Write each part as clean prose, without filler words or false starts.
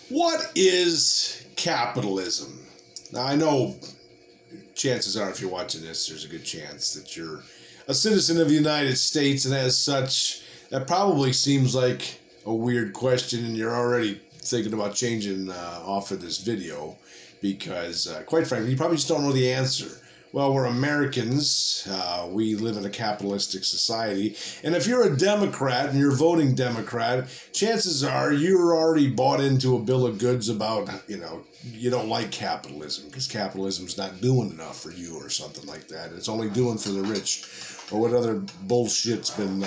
What is capitalism? Now, I know chances are if you're watching this, there's a good chance that you're a citizen of the United States, and as such, that probably seems like a weird question, and you're already thinking about changing off of this video because, quite frankly, you probably just don't know the answer. Well, we're Americans. We live in a capitalistic society. And if you're a Democrat and you're voting Democrat, chances are you're already bought into a bill of goods about, you don't like capitalism because capitalism's not doing enough for you or something like that. It's only doing for the rich or what other bullshit's been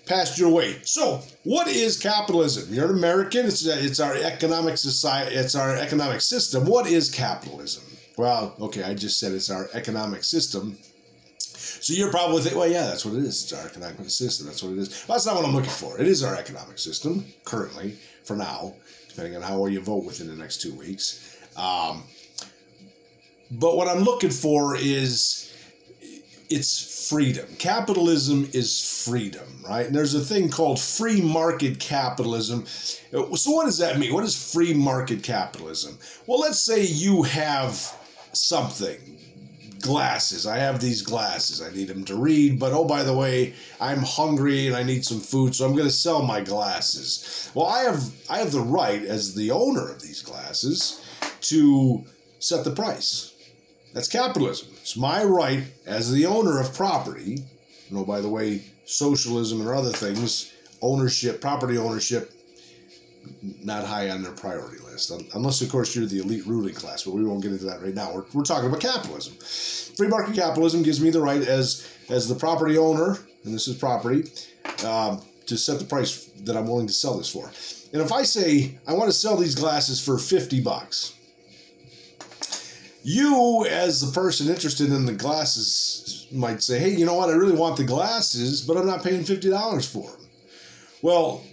passed your way. So, what is capitalism? You're an American. It's our economic society. It's our economic system. What is capitalism? Well, okay, I just said it's our economic system. So you're probably thinking, well, yeah, that's what it is. It's our economic system. That's what it is. Well, that's not what I'm looking for. It is our economic system, currently, for now, depending on how well you vote within the next 2 weeks. But what I'm looking for is it's freedom. Capitalism is freedom, right? And there's a thing called free market capitalism. So what does that mean? What is free market capitalism? Well, let's say you have something, glasses. I have these glasses. I need them to read, but oh, by the way, I'm hungry and I need some food, so I'm going to sell my glasses. Well, I have the right as the owner of these glasses to set the price. That's capitalism. It's my right as the owner of property. By the way, socialism and other things, ownership, property ownership, not high on their priority list. Unless, of course, you're the elite ruling class, but we won't get into that right now. We're talking about capitalism. Free market capitalism gives me the right as the property owner, and this is property, to set the price that I'm willing to sell this for. And if I say, I want to sell these glasses for $50, you, as the person interested in the glasses, might say, hey, you know what? I really want the glasses, but I'm not paying $50 for them. Well,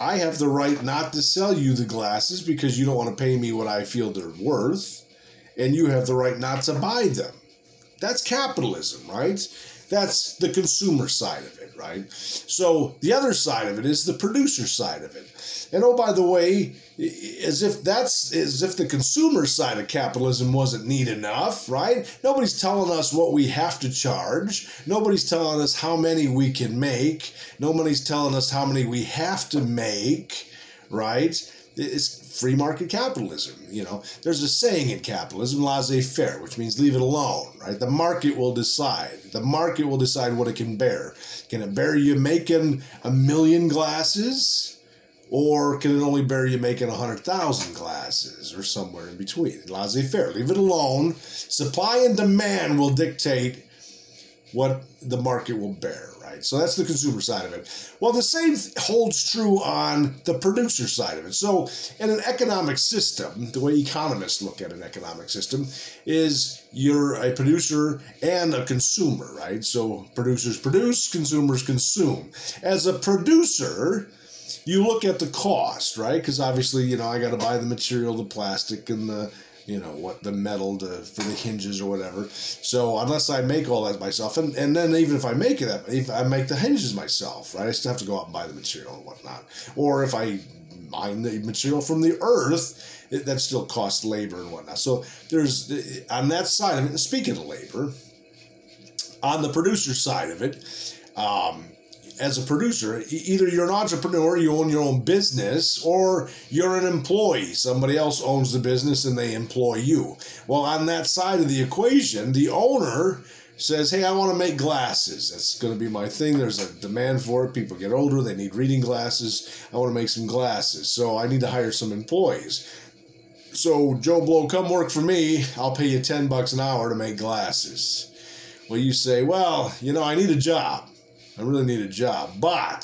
I have the right not to sell you the glasses because you don't want to pay me what I feel they're worth, and you have the right not to buy them. That's capitalism, right? That's the consumer side of it, right? So the other side of it is the producer side of it. And oh, by the way, as if the consumer side of capitalism wasn't neat enough, right? Nobody's telling us what we have to charge. Nobody's telling us how many we can make. Nobody's telling us how many we have to make, right? It's free market capitalism. There's a saying in capitalism, laissez-faire, which means leave it alone, right? The market will decide. The market will decide what it can bear. Can it bear you making 1 million glasses? Or can it only bear you making 100,000 glasses or somewhere in between? Laissez-faire, leave it alone. Supply and demand will dictate what the market will bear, right? So that's the consumer side of it. Well, the same holds true on the producer side of it. So in an economic system, the way economists look at an economic system is you're a producer and a consumer, right? So producers produce, consumers consume. As a producer, you look at the cost, right? Because obviously, I got to buy the material, the plastic, and the metal for the hinges or whatever. So unless I make all that myself, and then even if I make it, if I make the hinges myself, right? I still have to go out and buy the material and whatnot. Or if I mine the material from the earth, that still costs labor and whatnot. So there's, on that side of it, and speaking of labor, on the producer side of it, as a producer, either you're an entrepreneur, you own your own business, or you're an employee. Somebody else owns the business and they employ you. Well, on that side of the equation, the owner says, hey, I want to make glasses. That's going to be my thing. There's a demand for it. People get older. They need reading glasses. I want to make some glasses. So I need to hire some employees. So Joe Blow, come work for me. I'll pay you $10 an hour to make glasses. Well, you say, well, I need a job. I really need a job, but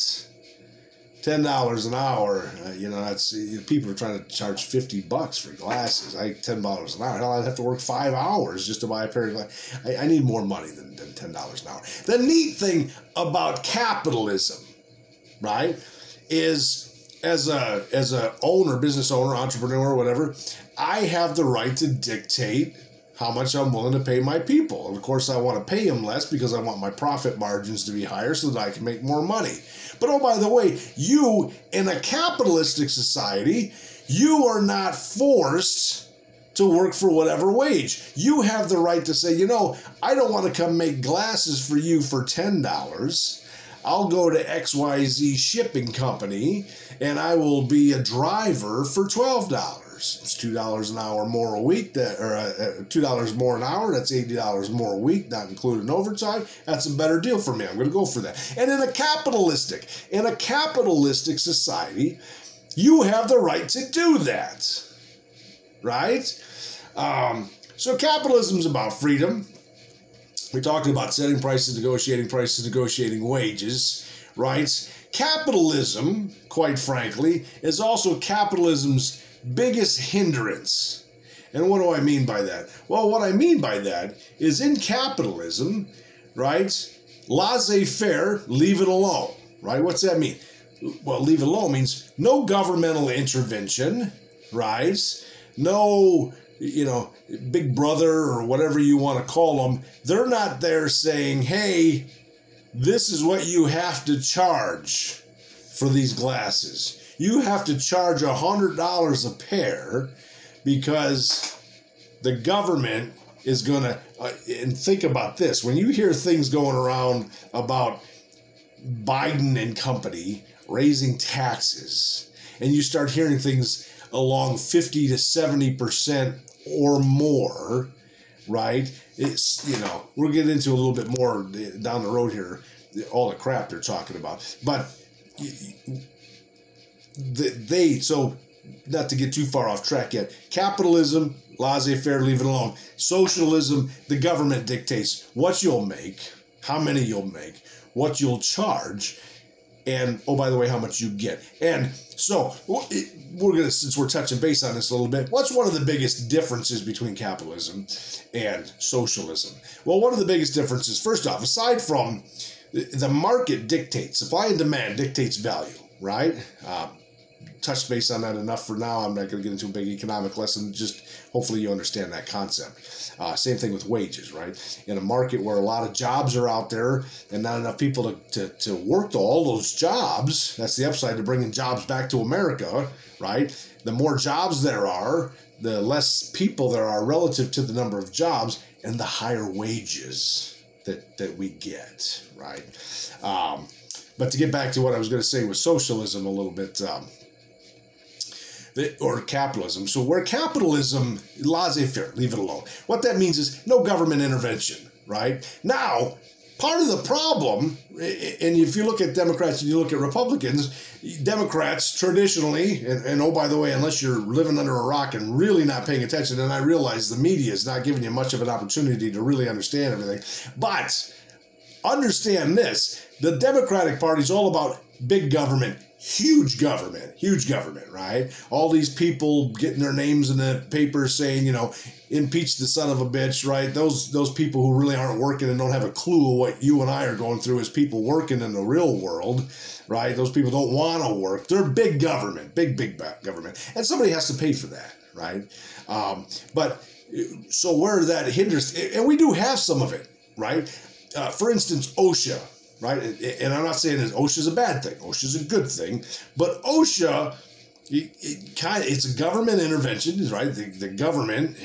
$10 an hour, that's people are trying to charge $50 for glasses. $10 an hour. Hell, I'd have to work 5 hours just to buy a pair of glasses. I need more money than $10 an hour. The neat thing about capitalism, right, is as a owner, business owner, entrepreneur, whatever, I have the right to dictate how much I'm willing to pay my people. And of course, I want to pay them less because I want my profit margins to be higher so that I can make more money. But oh, by the way, you, in a capitalistic society, you are not forced to work for whatever wage. You have the right to say, you know, I don't want to come make glasses for you for $10. I'll go to XYZ shipping company and I will be a driver for $12. It's $2 an hour more a week, $2 more an hour. That's $80 more a week, not including overtime. That's a better deal for me. I'm going to go for that. And in a capitalistic society, you have the right to do that, right? So capitalism is about freedom. We talked about setting prices, negotiating wages, right? Capitalism, quite frankly, is also capitalism's biggest hindrance. And what do I mean by that? Well, what I mean by that is in capitalism, right, laissez-faire, leave it alone, right? What's that mean? Well, leave it alone means no governmental intervention, right? No, you know, big brother or whatever you want to call them. They're not there saying, hey, this is what you have to charge for these glasses. You have to charge $100 a pair because the government is going to, and think about this, when you hear things going around about Biden and company raising taxes, and you start hearing things along 50 to 70% or more, right? It's, you know, we'll get into a little bit more down the road here, all the crap they're talking about. But so not to get too far off track yet, capitalism, laissez-faire, leave it alone. Socialism, the government dictates what you'll make, how many you'll make, what you'll charge, and, oh, by the way, how much you get. And so we're going to, since we're touching base on this a little bit, what's one of the biggest differences between capitalism and socialism? Well, one of the biggest differences, first off, aside from the market dictates, supply and demand dictates value, right? Touched base on that enough for now. I'm not going to get into a big economic lesson. Just hopefully you understand that concept. Same thing with wages, right? In a market where a lot of jobs are out there and not enough people to work all those jobs, that's the upside to bringing jobs back to America, right? The more jobs there are, the less people there are relative to the number of jobs, and the higher wages that we get, right? But to get back to what I was going to say with socialism a little bit, or capitalism. So where capitalism, laissez-faire, leave it alone. What that means is no government intervention, right? Now, part of the problem, and if you look at Democrats and you look at Republicans, Democrats traditionally, and oh, by the way, unless you're living under a rock and really not paying attention, and I realize the media is not giving you much of an opportunity to really understand everything, but understand this, the Democratic Party is all about big government, huge government, right? All these people getting their names in the paper saying, you know, impeach the son of a bitch, right? Those people who really aren't working and don't have a clue of what you and I are going through as people working in the real world, right? Those people don't want to work. They're big government, big government. And somebody has to pay for that, right? But so where that hinders, and we do have some of it, right? For instance, OSHA, right? And I'm not saying that OSHA is a bad thing. OSHA is a good thing. But OSHA, it's a government intervention, right? The government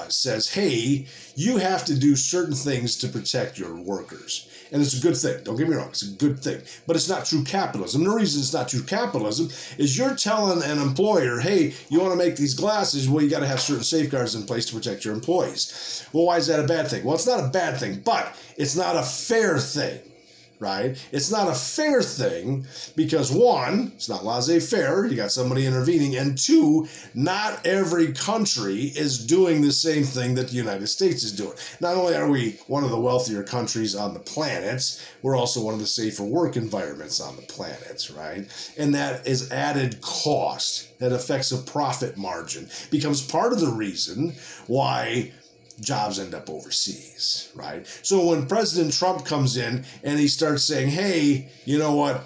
says, hey, you have to do certain things to protect your workers. And it's a good thing. Don't get me wrong. It's a good thing. But it's not true capitalism. The reason it's not true capitalism is you're telling an employer, hey, you want to make these glasses? Well, you got to have certain safeguards in place to protect your employees. Well, why is that a bad thing? Well, it's not a bad thing, but it's not a fair thing. Right? It's not a fair thing because, one, it's not laissez-faire, you got somebody intervening, and two, not every country is doing the same thing that the United States is doing. Not only are we one of the wealthier countries on the planet, we're also one of the safer work environments on the planet, right? And that is added cost that affects a profit margin, becomes part of the reason why jobs end up overseas, right? So when President Trump comes in and he starts saying, hey, you know what,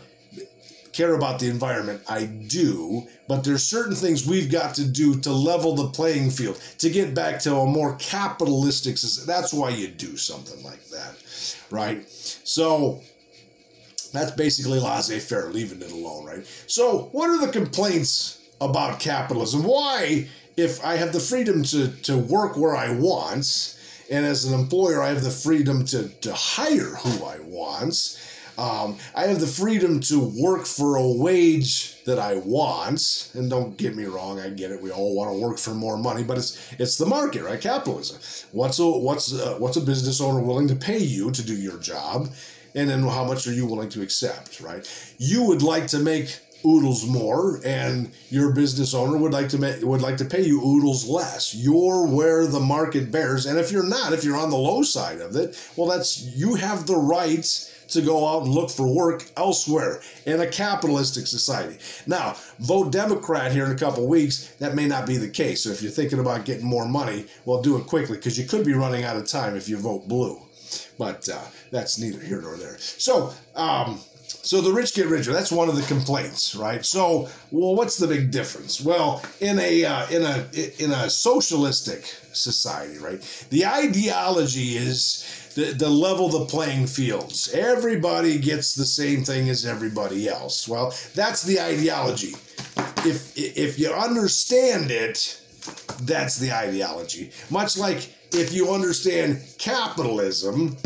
care about the environment? I do, but there's certain things we've got to do to level the playing field, to get back to a more capitalistic society. That's why you do something like that, right? So that's basically laissez-faire, leaving it alone, right? So what are the complaints about capitalism? Why, if I have the freedom to work where I want, and as an employer I have the freedom to hire who I want, I have the freedom to work for a wage that I want, and don't get me wrong, I get it. We all want to work for more money, but it's the market, right? Capitalism. What's a business owner willing to pay you to do your job, and then how much are you willing to accept, right? You would like to make oodles more, and your business owner would like to pay you oodles less. You're where the market bears, and if you're on the low side of it, well, you have the right to go out and look for work elsewhere in a capitalistic society. Now, vote Democrat here in a couple weeks, that may not be the case. So if you're thinking about getting more money, well, do it quickly, because you could be running out of time if you vote blue. But that's neither here nor there. So the rich get richer. That's one of the complaints, right? So, well, what's the big difference? Well, in a socialistic society, right, the ideology is to level the playing fields. Everybody gets the same thing as everybody else. Well, that's the ideology. If you understand it, that's the ideology. Much like if you understand capitalism,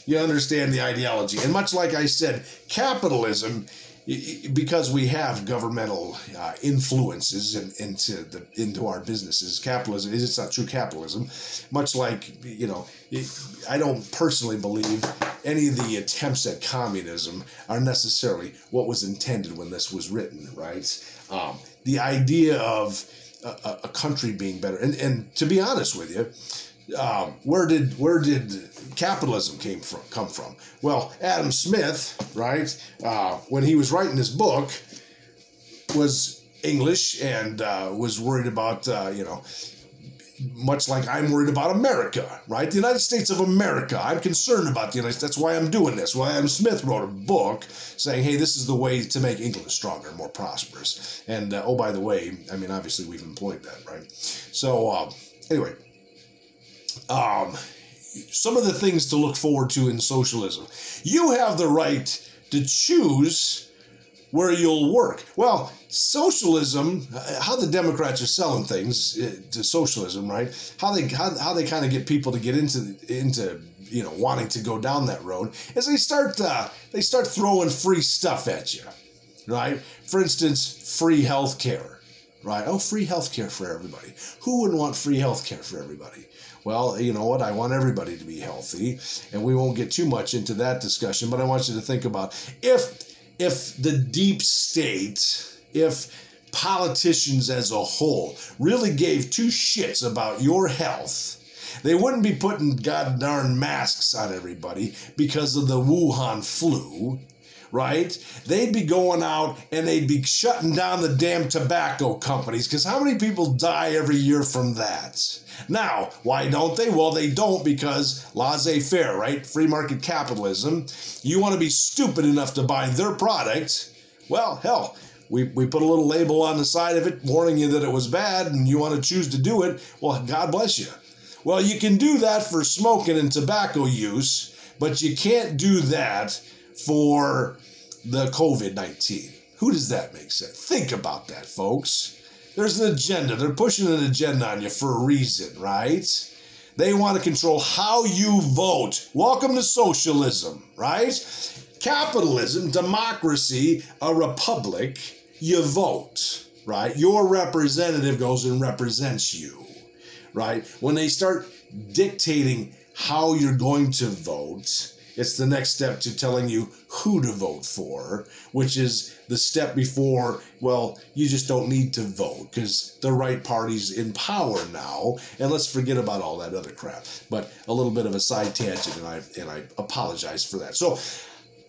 you understand the ideology. And much like I said, capitalism, because we have governmental influences into our businesses, capitalism, it's not true capitalism. Much like, I don't personally believe any of the attempts at communism are necessarily what was intended when this was written, right? The idea of a country being better, and to be honest with you, where did capitalism come from? Well, Adam Smith, right, when he was writing his book, was English and was worried about, much like I'm worried about America, right? The United States of America. I'm concerned about the United States. That's why I'm doing this. Well, Adam Smith wrote a book saying, hey, this is the way to make England stronger, more prosperous. And, oh, by the way, I mean, obviously we've employed that, right? So, anyway. Some of the things to look forward to in socialism. You have the right to choose where you'll work. Well, socialism, how the Democrats are selling things to socialism, right? How they kind of get people to get into wanting to go down that road is they start throwing free stuff at you, right? For instance, free health care, right? Oh, free health care for everybody. Who wouldn't want free health care for everybody? Well, you know what? I want everybody to be healthy, and we won't get too much into that discussion, but I want you to think about if the deep state, if politicians as a whole really gave two shits about your health, they wouldn't be putting god darn masks on everybody because of the Wuhan flu, right? They'd be going out and they'd be shutting down the damn tobacco companies, because how many people die every year from that? Now, why don't they? Well, they don't because laissez-faire, right? Free market capitalism. You want to be stupid enough to buy their product, well, hell, we put a little label on the side of it warning you that it was bad, and you want to choose to do it, well, God bless you. Well, you can do that for smoking and tobacco use, but you can't do that for the COVID-19. Who does that make sense? Think about that, folks. There's an agenda. They're pushing an agenda on you for a reason, right? They want to control how you vote. Welcome to socialism, right? Capitalism, democracy, a republic, you vote, right? Your representative goes and represents you, right? When they start dictating how you're going to vote, it's the next step to telling you who to vote for, which is the step before, well, you just don't need to vote because the right party's in power now, and let's forget about all that other crap. But a little bit of a side tangent, and I apologize for that. So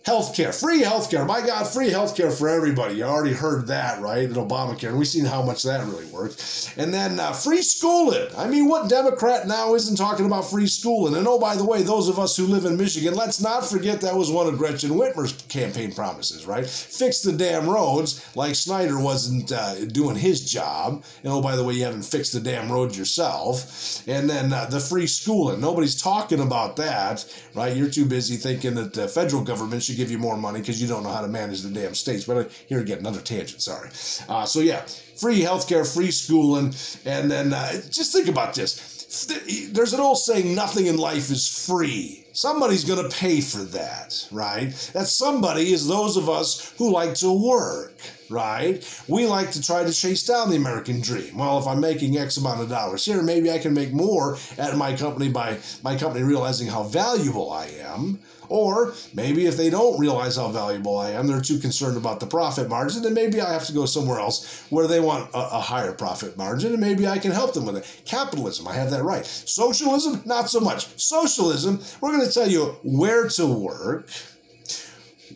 Healthcare, free healthcare. My God, free healthcare for everybody. You already heard that, right? In Obamacare. And we've seen how much that really works. And then free schooling. I mean, what Democrat now isn't talking about free schooling? And oh, by the way, those of us who live in Michigan, let's not forget that was one of Gretchen Whitmer's campaign promises, right? Fix the damn roads, like Snyder wasn't doing his job. And oh, by the way, you haven't fixed the damn roads yourself. And then the free schooling. Nobody's talking about that, right? You're too busy thinking that the federal government should give you more money because you don't know how to manage the damn states. But here again, another tangent, sorry. So yeah, free healthcare, free schooling, and then just think about this. There's an old saying, nothing in life is free. Somebody's going to pay for that, right? That somebody is those of us who like to work, right? We like to try to chase down the American dream. Well, if I'm making X amount of dollars here, maybe I can make more at my company by my company realizing how valuable I am. Or maybe if they don't realize how valuable I am, they're too concerned about the profit margin, then maybe I have to go somewhere else where they want a higher profit margin, and maybe I can help them with it. Capitalism, I have that right. Socialism, not so much. Socialism, we're going to tell you where to work,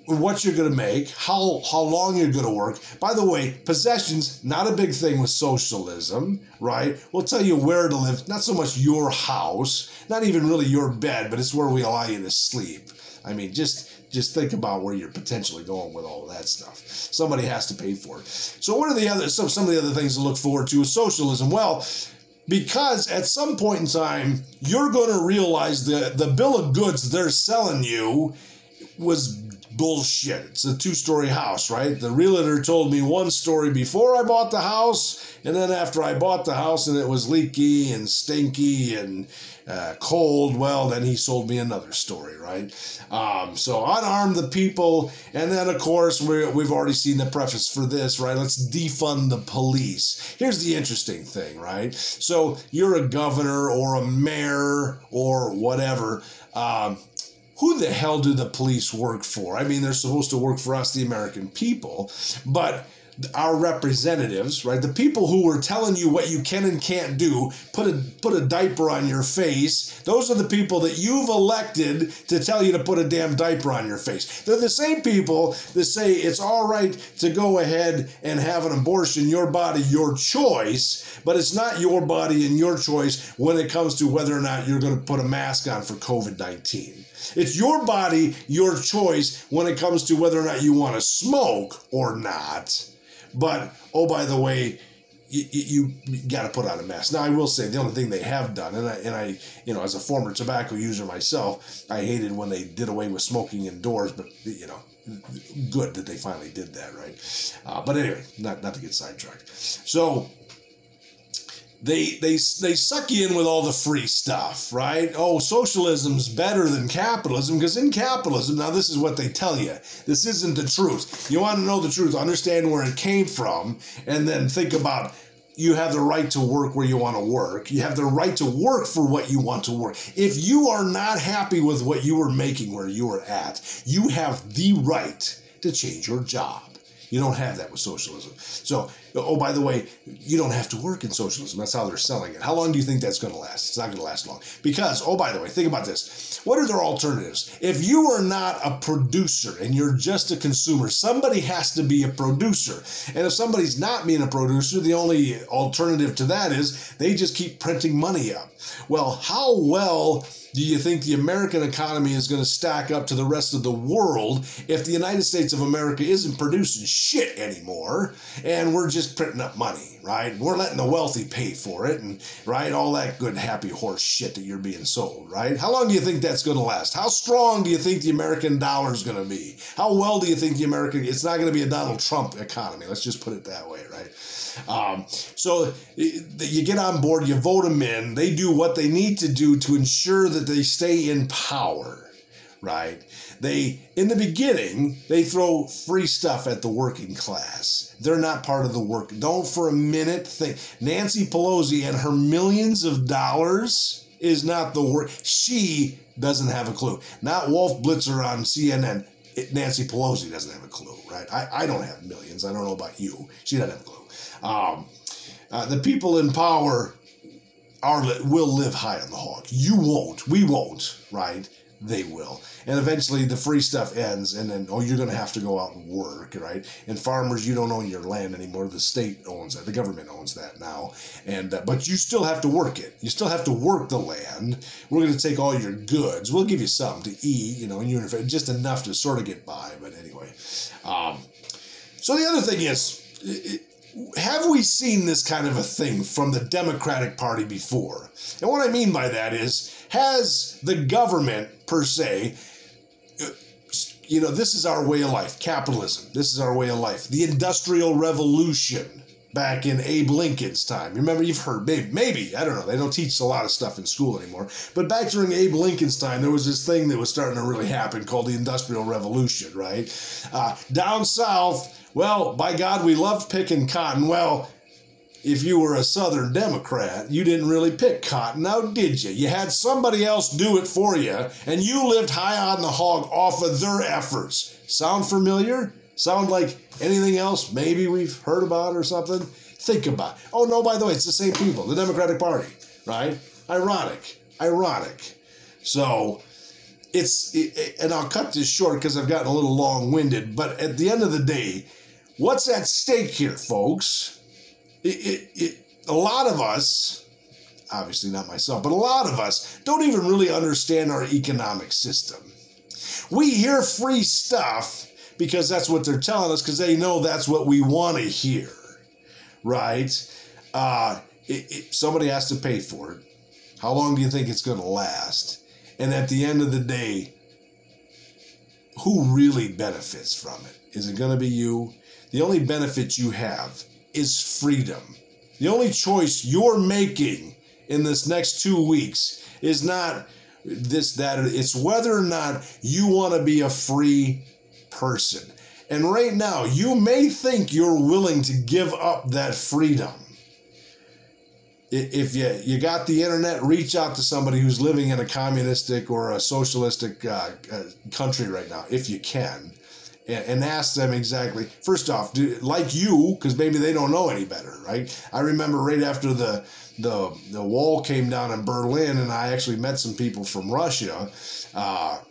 what you're going to make, how long you're going to work. By the way, possessions, not a big thing with socialism, right? We'll tell you where to live, not so much your house, not even really your bed, but it's where we allow you to sleep. I mean, just think about where you're potentially going with all of that stuff. Somebody has to pay for it. So what are the other some of the other things to look forward to with socialism? Well, because at some point in time, you're going to realize the bill of goods they're selling you was bullshit. It's a 2-story house, right? The realtor told me one story before I bought the house, and then after I bought the house and it was leaky and stinky and cold, well, then he sold me another story, right? So unarm the people, and then, of course, we've already seen the preface for this, right? Let's defund the police. Here's the interesting thing, right? So you're a governor or a mayor or whatever. Who the hell do the police work for? I mean, they're supposed to work for us, the American people, but our representatives, right? The people who were telling you what you can and can't do, put a diaper on your face. Those are the people that you've elected to tell you to put a damn diaper on your face. They're the same people that say it's all right to go ahead and have an abortion, your body, your choice, but it's not your body and your choice when it comes to whether or not you're going to put a mask on for COVID-19. It's your body, your choice when it comes to whether or not you want to smoke or not. But, oh, by the way, you got to put on a mask. Now, I will say the only thing they have done, and I, you know, as a former tobacco user myself, I hated when they did away with smoking indoors, but, you know, good that they finally did that, right? But anyway, not to get sidetracked. So they suck you in with all the free stuff, right? Oh, socialism's better than capitalism, because in capitalism, now this is what they tell you. This isn't the truth. You want to know the truth, understand where it came from, and then think about you have the right to work where you want to work. You have the right to work for what you want to work. If you are not happy with what you were making where you were at, you have the right to change your job. You don't have that with socialism. So, oh, by the way, you don't have to work in socialism. That's how they're selling it. How long do you think that's going to last? It's not going to last long. Because, oh, by the way, think about this. What are their alternatives? If you are not a producer and you're just a consumer, somebody has to be a producer. And if somebody's not being a producer, the only alternative to that is they just keep printing money up. Well, how well do you think the American economy is going to stack up to the rest of the world if the United States of America isn't producing shit anymore and we're just printing up money, right? We're letting the wealthy pay for it and, right, all that good happy horse shit that you're being sold, right? How long do you think that's going to last? How strong do you think the American dollar is going to be? How well do you think it's not going to be a Donald Trump economy? Let's just put it that way, right? So you get on board, you vote them in, they do what they need to do to ensure that they stay in power, right? In the beginning, they throw free stuff at the working class. They're not part of the work. Don't for a minute think Nancy Pelosi and her millions of dollars is not the work. She doesn't have a clue. Not Wolf Blitzer on CNN. Nancy Pelosi doesn't have a clue, right? I don't have millions. I don't know about you. She doesn't have a clue. The people in power will live high on the hog. You won't. We won't, right? they will. And eventually the free stuff ends, and then, oh, you're going to have to go out and work, right? And farmers, you don't own your land anymore. The state owns that. The government owns that now. And but you still have to work it. You still have to work the land. We're going to take all your goods. We'll give you something to eat, and you're just enough to sort of get by. But anyway. So the other thing is, have we seen this kind of a thing from the Democratic Party before? And what I mean by that is, has the government, per se, this is our way of life. Capitalism. This is our way of life. The Industrial Revolution back in Abe Lincoln's time. Remember, you've heard, maybe, I don't know, they don't teach a lot of stuff in school anymore. But back during Abe Lincoln's time, there was this thing that was starting to really happen called the Industrial Revolution, right? Down south, well, by God, we loved picking cotton. Well, if you were a Southern Democrat, you didn't really pick cotton, now did you? You had somebody else do it for you, and you lived high on the hog off of their efforts. Sound familiar? Sound like anything else maybe we've heard about or something? Think about it. Oh, no, by the way, it's the same people, the Democratic Party, right? Ironic. So, and I'll cut this short because I've gotten a little long-winded, but at the end of the day, what's at stake here, folks? A lot of us, obviously not myself, but a lot of us don't even really understand our economic system. We hear free stuff because that's what they're telling us, because they know that's what we want to hear, right? Somebody has to pay for it. How long do you think it's going to last? And at the end of the day, who really benefits from it? Is it going to be you? The only benefit you have is freedom. The only choice you're making in this next 2 weeks is not this, that, it's whether or not you want to be a free person. And right now, you may think you're willing to give up that freedom. If you got the internet, reach out to somebody who's living in a communistic or a socialistic country right now, if you can, and ask them exactly. First off, like you, because maybe they don't know any better, right? I remember right after the wall came down in Berlin, and I actually met some people from Russia.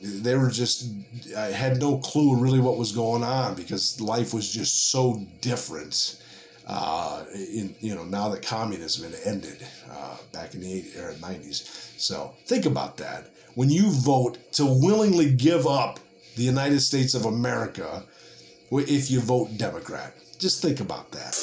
They were I had no clue really what was going on, because life was just so different. Now that communism had ended back in the 80s or 90s. So think about that. When you vote to willingly give up the United States of America, if you vote Democrat, just think about that.